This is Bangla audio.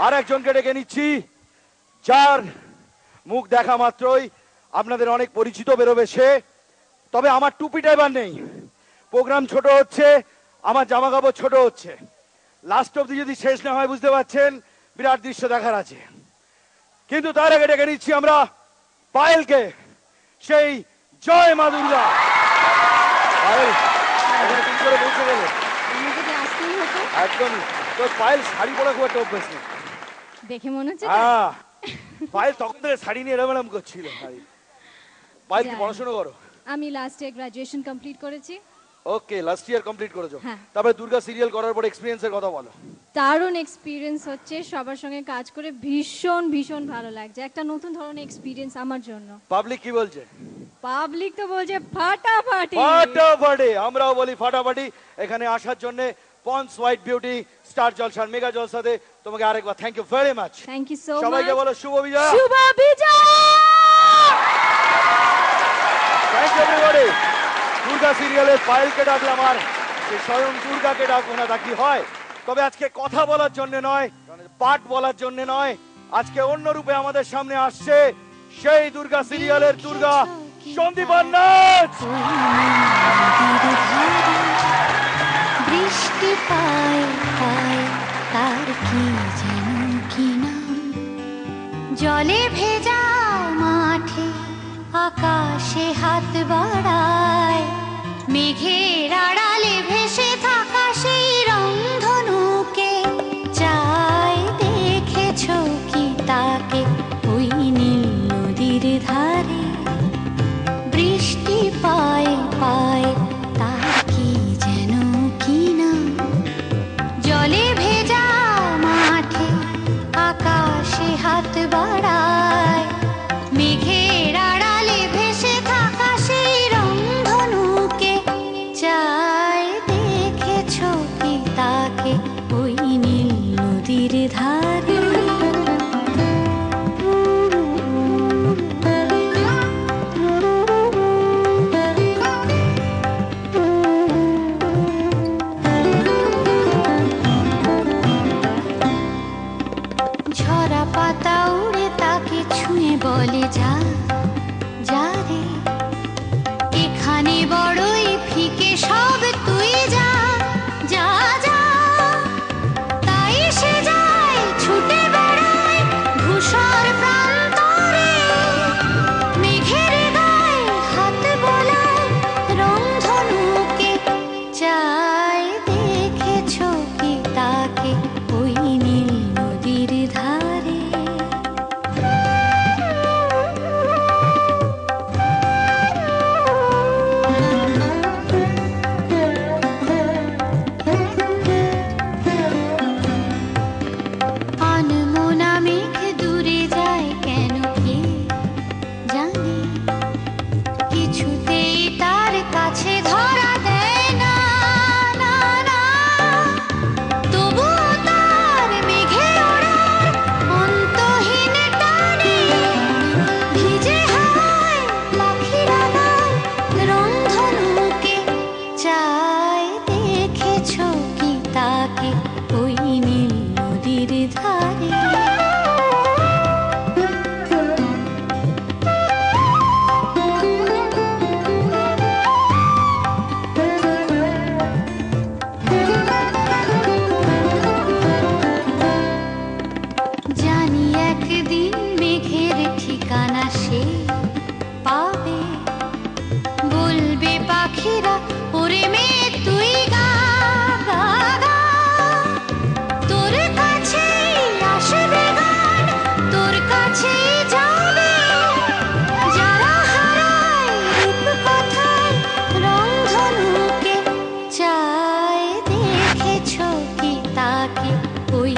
আর একজনকে ডেকে নিচ্ছি, যার মুখ দেখা মাত্রই আপনাদের অনেক পরিচিত বেরোবে সে। তবে আমার টুপিটা এবার নেই, প্রোগ্রাম ছোট হচ্ছে, আমার জামা কাপড় ছোট হচ্ছে। লাস্ট অব্দি যদি শেষ না হয় বুঝতে পারছেন বিরাট দৃশ্য দেখার আছে। কিন্তু তার আগে ডেকে নিচ্ছি আমরা পায়েলকে, সেই জয় মা দুর্গা। পায়েল এখানে কি করে বলতে গেলে একদমই তো। পায়েল শাড়ি পরা খুব একটা অভ্যেস নেই দেখে মনে হচ্ছে। পায়েল তখন থেকে শাড়ি নিয়ে এরকম করছিল। পায়েল কি পড়াশোনা করো? আমি লাস্ট ইয়ার গ্রাজুয়েশন কমপ্লিট করেছি। ওকে, লাস্ট ইয়ার কমপ্লিট করেছো। তারপরে দুর্গা সিরিয়াল করার পর এক্সপেরিয়েন্সের কথা বলো। দারুণ এক্সপিরিয়েন্স হচ্ছে, সবার সঙ্গে কাজ করে ভীষণ ভীষণ ভালো লাগছে, একটা নতুন ধরনের এক্সপিরিয়েন্স আমার জন্য। পাবলিক কি বলছে? পাবলিক তো বলছে ফাটাফাটি ফাটাফাটি, আমরাও বলি ফাটাফাটি। এখানে আসার জন্য পন্স হোয়াইট বিউটি স্টার জলসার মেগা জলসাতে তোমাকে আরেকবার thank you very much. Thank you so much. সবাইকে বলো শুভ বিজয়। শুভ বিজয়। Thank you everybody. দুর্গা সিরিয়ালের পায়েলকে ডাকলাম, আর স্বয়ং দুর্গাকে ডাকবো না তা কি হয়? তবে আজকে কথা বলার জন্য নয়, পাঠ বলার জন্য নয়, আজকে অন্য রূপে আমাদের সামনে আসছে সেই দুর্গা সিরিয়ালের দুর্গা সন্দীপন নাচ। বৃষ্টি পায় পায় তার কি যেন কি নাম, জলে ভেজা মাঠে আকাশে হাত বাড়ায়, মেঘের আড়ালে ভেসে থাকা সেই রংধনুকে চাই, দেখেছো কি তাকে ওই নীল নদীর ধারে, বৃষ্টি পায় পায় তার কি যেন কি নাম, জলে ভেজা মাঠে আকাশে হাত বাড়ায়, মেঘের আড়ালে ভেসে থাকা সেই রংধনুকে চাই, দেখেছো কি তাকে ওই নীল নদীর ধারে। ঝরা পাতা উড়ে তাকে ছুঁয়ে বলে যা যা রে, এখানে বড়ই ফিকে সব তুই যা যা যা, তাই সে যায় ছুটে বেড়ায় ধূসর প্রান্তরে, মেঘের গায়ে হাত বোলায় রংধনুকে চাই, দেখেছো কি তাকে ওই নীল নদীর ধারে। আনমনা মেঘ দূরে যায় কেন কে জানে, কিছুতেই তার কাছে ধরা দেয় না না না, তবুও তার মেঘে ওড়ার অন্তহীন টানে, ভিজে হাওয়ায় পাখিরা গায় রংধনুকে চাই, দেখেছো কি তাকে ওই নীল নদীর ধারে। জানি একদিন মেঘের ঠিকানা সে পাবে, বলবে পাখিরা ওরে মেয়ে তুই গা গা গা, তোর কাছেই আসবে গান, তোর কাছেই যাবে, যারা হারায় রূপ কথায় রংধনুকে চাই, দেখেছো কি তাকে ওই